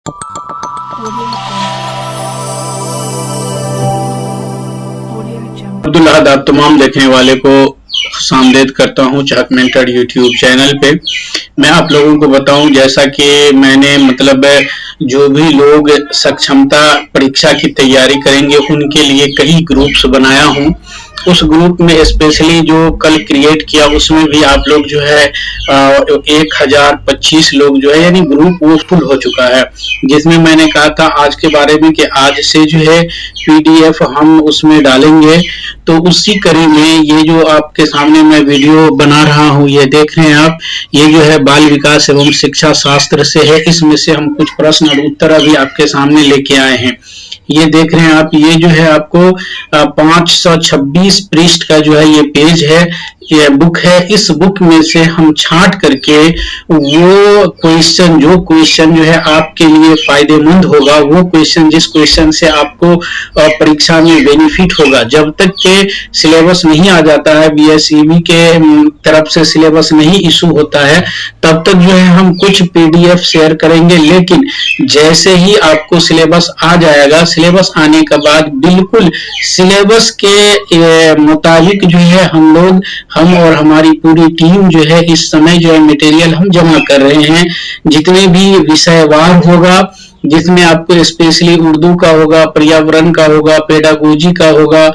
अब्दुल अहद आप तमाम देखने वाले को खुशामदीद करता हूं चाहत मेंटर यूट्यूब चैनल पे। मैं आप लोगों को बताऊं, जैसा कि मैंने जो भी लोग सक्षमता परीक्षा की तैयारी करेंगे उनके लिए कई ग्रुप्स बनाया हूं। उस ग्रुप में स्पेशली जो कल क्रिएट किया उसमें भी आप लोग जो है 1025 लोग जो है, यानी ग्रुप वो फुल हो चुका है। जिसमें मैंने कहा था आज के बारे में कि आज से जो है पीडीएफ हम उसमें डालेंगे। तो उसी कड़ी में ये जो आपके सामने मैं वीडियो बना रहा हूँ, ये देख रहे हैं आप, ये जो है बाल विकास एवं शिक्षा शास्त्र से है। इसमें से हम कुछ प्रश्न और उत्तर अभी आपके सामने लेके आए हैं। ये देख रहे हैं आप, ये जो है आपको 526 पृष्ठ का जो है ये पेज है, ये बुक है। इस बुक में से हम छांट करके वो क्वेश्चन जो है आपके लिए फायदेमंद होगा, वो क्वेश्चन जिस क्वेश्चन से आपको परीक्षा में बेनिफिट होगा। जब तक के सिलेबस नहीं आ जाता है, बीएसईबी के तरफ से सिलेबस नहीं इशू होता है, तब तक जो है हम कुछ पीडीएफ शेयर करेंगे। लेकिन जैसे ही आपको सिलेबस आ जाएगा, सिलेबस आने के बाद बिल्कुल सिलेबस के मुताबिक जो है हम और हमारी पूरी टीम जो है इस समय जो है मटेरियल हम जमा कर रहे हैं। जितने भी विषयवार होगा, जिसमें आपको स्पेशली उर्दू का होगा, पर्यावरण का होगा, पेडागोजी का होगा,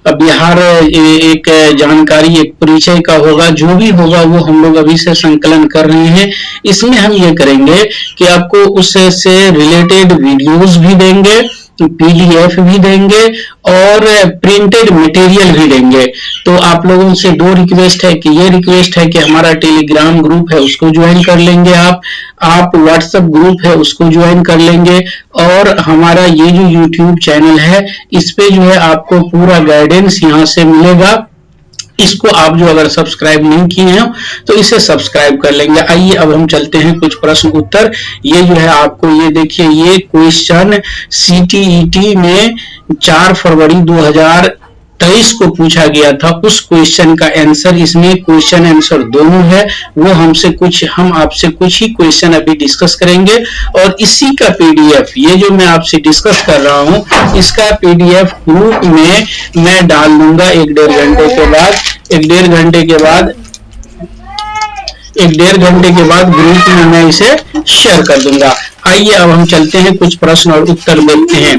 बिहार एक जानकारी, एक परिचय का होगा, जो भी होगा वो हम लोग अभी से संकलन कर रहे हैं। इसमें हम ये करेंगे कि आपको उससे रिलेटेड वीडियोस भी देंगे, पीडीएफ भी देंगे और प्रिंटेड मटेरियल भी देंगे। तो आप लोगों से दो रिक्वेस्ट है कि ये रिक्वेस्ट है कि हमारा टेलीग्राम ग्रुप है उसको ज्वाइन कर लेंगे, आप व्हाट्सएप ग्रुप है उसको ज्वाइन कर लेंगे, और हमारा ये जो यूट्यूब चैनल है इस पे जो है आपको पूरा गाइडेंस यहाँ से मिलेगा। इसको आप जो अगर सब्सक्राइब नहीं किए हैं तो इसे सब्सक्राइब कर लेंगे। आइए अब हम चलते हैं कुछ प्रश्न उत्तर। ये जो है आपको ये देखिए, ये क्वेश्चन सीटीईटी में 4 फरवरी 2023 को पूछा गया था। उस क्वेश्चन का आंसर, इसमें क्वेश्चन आंसर दोनों है, वो हम आपसे कुछ ही क्वेश्चन अभी डिस्कस करेंगे। और इसी का पीडीएफ, ये जो मैं आपसे डिस्कस कर रहा हूं, इसका पीडीएफ ग्रुप में मैं डाल दूंगा एक डेढ़ घंटे के बाद ग्रुप में मैं इसे शेयर कर दूंगा। आइए अब हम चलते हैं, कुछ प्रश्न और उत्तर देखते हैं।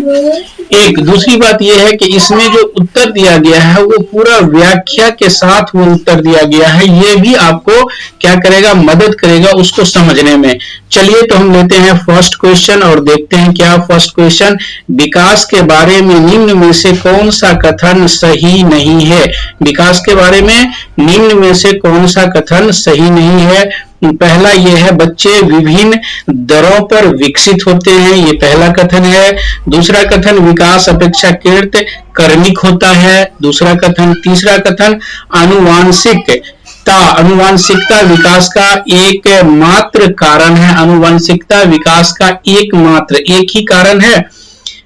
एक दूसरी बात यह है कि इसमें जो उत्तर दिया गया है वो पूरा व्याख्या के साथ वो उत्तर दिया गया है। ये भी आपको क्या करेगा, मदद करेगा उसको समझने में। चलिए तो हम लेते हैं फर्स्ट क्वेश्चन और देखते हैं क्या फर्स्ट क्वेश्चन। विकास के बारे में निम्न में से कौन सा कथन सही नहीं है? विकास के बारे में निम्न में से कौन सा कथन सही नहीं है? पहला ये है, बच्चे विभिन्न दरों पर विकसित होते हैं, ये पहला कथन है। दूसरा कथन, विकास अपेक्षाकृत क्रमिक होता है, दूसरा कथन। तीसरा कथन, आनुवांशिकता विकास का एक मात्र कारण है। आनुवांशिकता विकास का एक ही कारण है।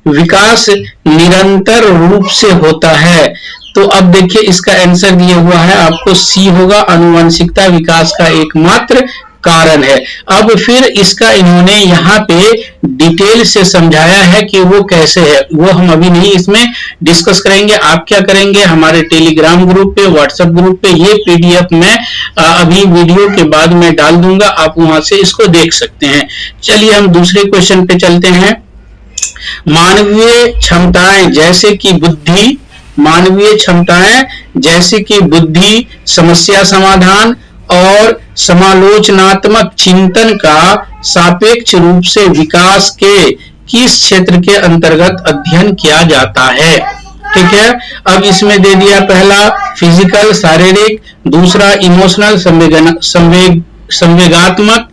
विकास निरंतर रूप से होता है। तो अब देखिए इसका आंसर दिया हुआ है आपको, सी होगा, आनुवंशिकता विकास का एकमात्र कारण है। अब फिर इसका इन्होंने यहाँ पे डिटेल से समझाया है कि वो कैसे है, वो हम अभी नहीं इसमें डिस्कस करेंगे। आप क्या करेंगे, हमारे टेलीग्राम ग्रुप पे, व्हाट्सएप ग्रुप पे ये पीडीएफ मैं अभी वीडियो के बाद में डाल दूंगा, आप वहां से इसको देख सकते हैं। चलिए हम दूसरे क्वेश्चन पे चलते हैं। मानवीय क्षमताएं जैसे कि बुद्धि, समस्या समाधान और समालोचनात्मक चिंतन का सापेक्ष रूप से विकास के किस क्षेत्र के अंतर्गत अध्ययन किया जाता है? ठीक है, अब इसमें दे दिया, पहला फिजिकल शारीरिक, दूसरा इमोशनल संवेगात्मक,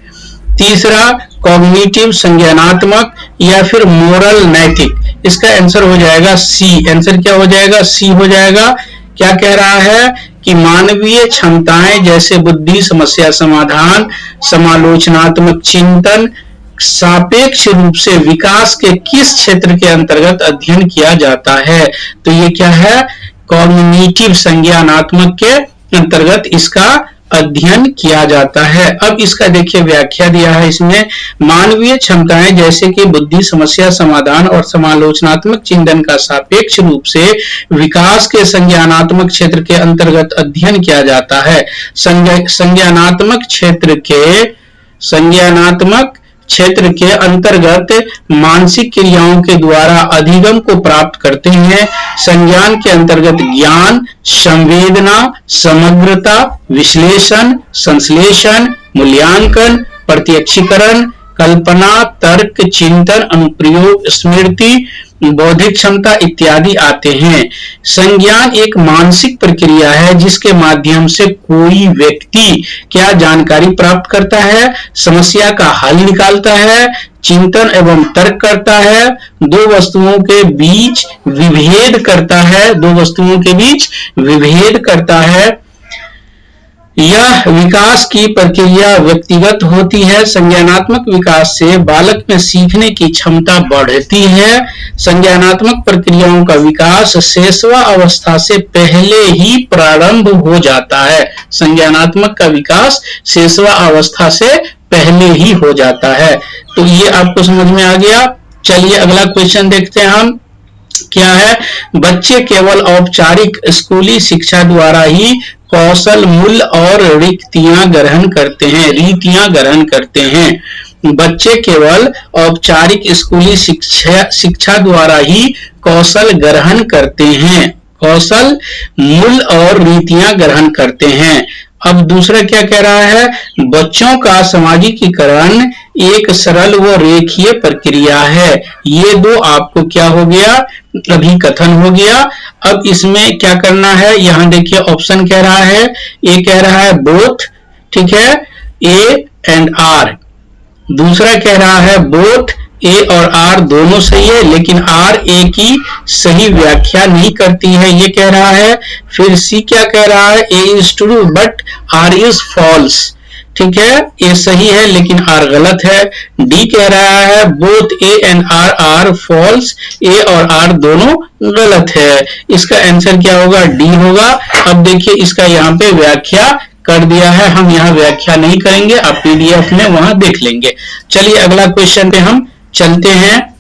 तीसरा कॉग्निटिव संज्ञानात्मक, या फिर मोरल नैतिक। इसका आंसर हो जाएगा सी। आंसर क्या हो जाएगा? सी हो जाएगा। क्या कह रहा है कि मानवीय क्षमताएं जैसे बुद्धि, समस्या समाधान, समालोचनात्मक चिंतन सापेक्ष रूप से विकास के किस क्षेत्र के अंतर्गत अध्ययन किया जाता है? तो ये क्या है, कॉग्निटिव संज्ञानात्मक के अंतर्गत इसका अध्ययन किया जाता है। अब इसका देखिए व्याख्या दिया है इसमें, मानवीय क्षमताएं जैसे कि बुद्धि, समस्या समाधान और समालोचनात्मक चिंतन का सापेक्ष रूप से विकास के संज्ञानात्मक क्षेत्र के अंतर्गत अध्ययन किया जाता है। संज्ञानात्मक क्षेत्र के अंतर्गत मानसिक क्रियाओं के द्वारा अधिगम को प्राप्त करते हैं। संज्ञान के अंतर्गत ज्ञान, संवेदना, समग्रता, विश्लेषण, संश्लेषण, मूल्यांकन, प्रत्यक्षीकरण, कल्पना, तर्क, चिंतन, अनुप्रयोग, स्मृति, बौद्धिक क्षमता इत्यादि आते हैं। संज्ञान एक मानसिक प्रक्रिया है जिसके माध्यम से कोई व्यक्ति क्या जानकारी प्राप्त करता है, समस्या का हल निकालता है, चिंतन एवं तर्क करता है, दो वस्तुओं के बीच विभेद करता है। यह विकास की प्रक्रिया व्यक्तिगत होती है। संज्ञानात्मक विकास से बालक में सीखने की क्षमता बढ़ती है। संज्ञानात्मक प्रक्रियाओं का विकास शैशव अवस्था से पहले ही प्रारंभ हो जाता है। संज्ञानात्मक का विकास शैशव अवस्था से पहले ही हो जाता है। तो ये आपको समझ में आ गया। चलिए अगला क्वेश्चन देखते हैं हम, क्या है, बच्चे केवल औपचारिक स्कूली शिक्षा द्वारा ही कौशल, मूल्य और रीतियां ग्रहण करते हैं। बच्चे केवल औपचारिक स्कूली शिक्षा द्वारा ही कौशल ग्रहण करते हैं, कौशल, मूल्य और रीतियां ग्रहण करते हैं। अब दूसरा क्या कह रहा है, बच्चों का सामाजिकीकरण एक सरल व रेखीय प्रक्रिया है। ये दो आपको क्या हो गया, अभिकथन हो गया। अब इसमें क्या करना है, यहां देखिए ऑप्शन कह रहा है, ए कह रहा है बोथ, ठीक है, ए एंड आर। दूसरा कह रहा है बोथ ए और आर दोनों सही है, लेकिन आर ए की सही व्याख्या नहीं करती है, ये कह रहा है। फिर सी क्या कह रहा है, A is true but R is false, ठीक है, ए सही है लेकिन आर गलत है। डी कह रहा है both A and R are false, A और आर दोनों गलत है। इसका आंसर क्या होगा, डी होगा। अब देखिए इसका यहाँ पे व्याख्या कर दिया है, हम यहाँ व्याख्या नहीं करेंगे, आप पीडीएफ में वहां देख लेंगे। चलिए अगला क्वेश्चन पे हम चलते हैं।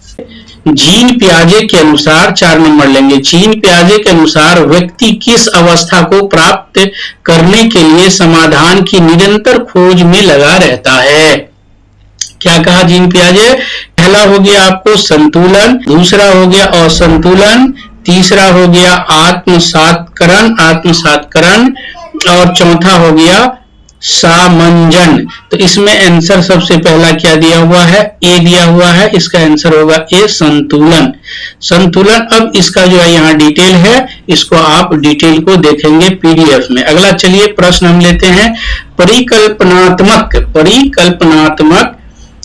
जीन पियाजे के अनुसार 4 नंबर लेंगे। जीन पियाजे के अनुसार व्यक्ति किस अवस्था को प्राप्त करने के लिए समाधान की निरंतर खोज में लगा रहता है। क्या कहा जीन पियाजे, पहला हो गया आपको संतुलन, दूसरा हो गया असंतुलन, तीसरा हो गया आत्मसात्करण और चौथा हो गया सामंजन। तो इसमें आंसर सबसे पहला क्या दिया हुआ है, ए दिया हुआ है, इसका आंसर होगा ए संतुलन। संतुलन, अब इसका जो है यहाँ डिटेल है, इसको आप डिटेल को देखेंगे पीडीएफ में। अगला चलिए प्रश्न हम लेते हैं, परिकल्पनात्मक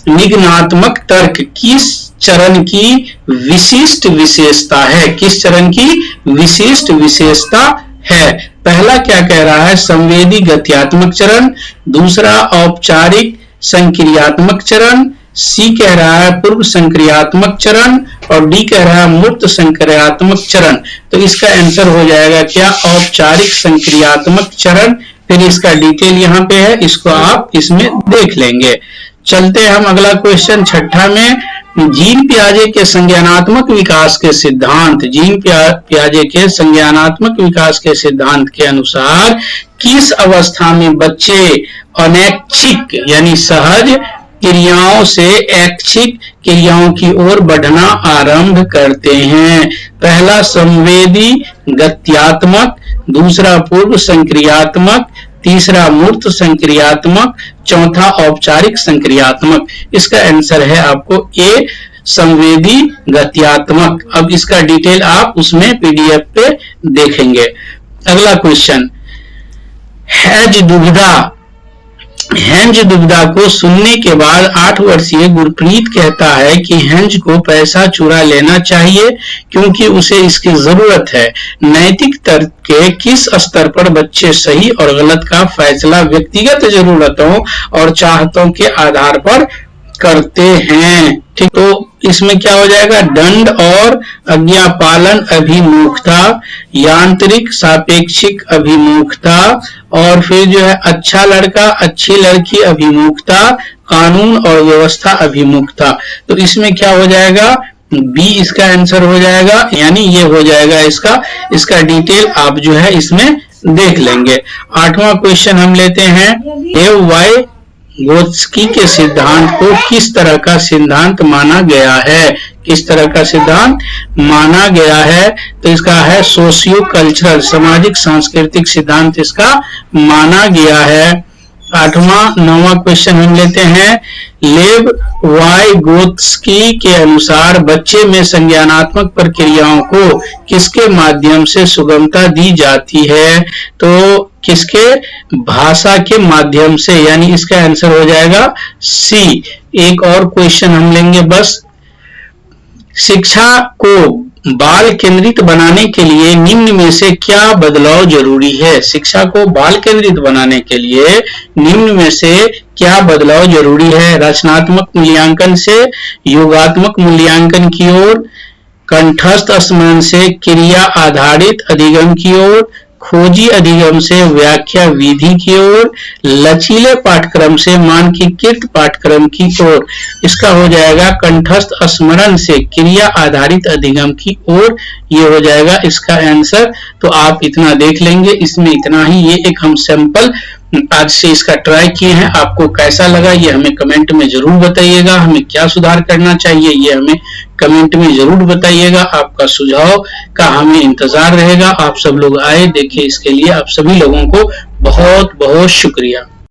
निगमनात्मक तर्क किस चरण की विशिष्ट विशेषता है, किस चरण की विशिष्ट विशेषता है। पहला क्या कह रहा है, संवेदी गत्यात्मक चरण, दूसरा औपचारिक संक्रियात्मक चरण, सी कह रहा है पूर्व संक्रियात्मक चरण और डी कह रहा है मूर्त संक्रियात्मक चरण। तो इसका आंसर हो जाएगा क्या, औपचारिक संक्रियात्मक चरण। फिर इसका डिटेल यहाँ पे है, इसको आप इसमें देख लेंगे। चलते हैं हम अगला क्वेश्चन छठा में, जीन पियाजे के संज्ञानात्मक विकास के सिद्धांत, जीन पियाजे के संज्ञानात्मक विकास के सिद्धांत के अनुसार किस अवस्था में बच्चे अनैच्छिक यानी सहज क्रियाओं से ऐच्छिक क्रियाओं की ओर बढ़ना आरंभ करते हैं। पहला संवेदी गत्यात्मक, दूसरा पूर्व संक्रियात्मक, तीसरा मूर्त संक्रियात्मक, चौथा औपचारिक संक्रियात्मक। इसका आंसर है आपको ए संवेदी गत्यात्मक। अब इसका डिटेल आप उसमें पीडीएफ पे देखेंगे। अगला क्वेश्चन, हेंज दुविधा को सुनने के बाद 8 वर्षीय गुरप्रीत कहता है कि हेंज को पैसा चुरा लेना चाहिए क्योंकि उसे इसकी जरूरत है। नैतिक तर्क के किस स्तर पर बच्चे सही और गलत का फैसला व्यक्तिगत जरूरतों और चाहतों के आधार पर करते हैं। ठीक, तो इसमें क्या हो जाएगा, दंड और आज्ञापालन अभिमुखता, यांत्रिक सापेक्षिक अभिमुखता, और फिर जो है अच्छा लड़का अच्छी लड़की अभिमुखता, कानून और व्यवस्था अभिमुखता। तो इसमें क्या हो जाएगा, बी इसका आंसर हो जाएगा, यानी ये हो जाएगा इसका डिटेल आप जो है इसमें देख लेंगे। 8वां क्वेश्चन हम लेते हैं, वाइगोत्स्की के सिद्धांत को किस तरह का सिद्धांत माना गया है, किस तरह का सिद्धांत माना गया है, तो इसका है सोशियो कल्चरल, सामाजिक सांस्कृतिक सिद्धांत इसका माना गया है। 9वां क्वेश्चन हम लेते हैं, लेव वाइगोत्स्की के अनुसार बच्चे में संज्ञानात्मक प्रक्रियाओं को किसके माध्यम से सुगमता दी जाती है, तो किसके, भाषा के माध्यम से, यानी इसका आंसर हो जाएगा सी। एक और क्वेश्चन हम लेंगे बस, शिक्षा को बाल केंद्रित बनाने के लिए निम्न में से क्या बदलाव जरूरी है, शिक्षा को बाल केंद्रित बनाने के लिए निम्न में से क्या बदलाव जरूरी है, रचनात्मक मूल्यांकन से योगात्मक मूल्यांकन की ओर, कंठस्थ स्मरण से क्रिया आधारित अधिगम की ओर, खोजी अधिगम से व्याख्या विधि की ओर, लचीले पाठ्यक्रम से मानकीकृत पाठ्यक्रम की ओर। इसका हो जाएगा कंठस्थ स्मरण से क्रिया आधारित अधिगम की ओर, ये हो जाएगा इसका आंसर। तो आप इतना देख लेंगे, इसमें इतना ही, ये एक हम सैंपल आज से इसका ट्राई किए हैं। आपको कैसा लगा ये हमें कमेंट में जरूर बताइएगा, हमें क्या सुधार करना चाहिए ये हमें कमेंट में जरूर बताइएगा। आपका सुझाव का हमें इंतजार रहेगा। आप सब लोग आए देखिए, इसके लिए आप सभी लोगों को बहुत बहुत शुक्रिया।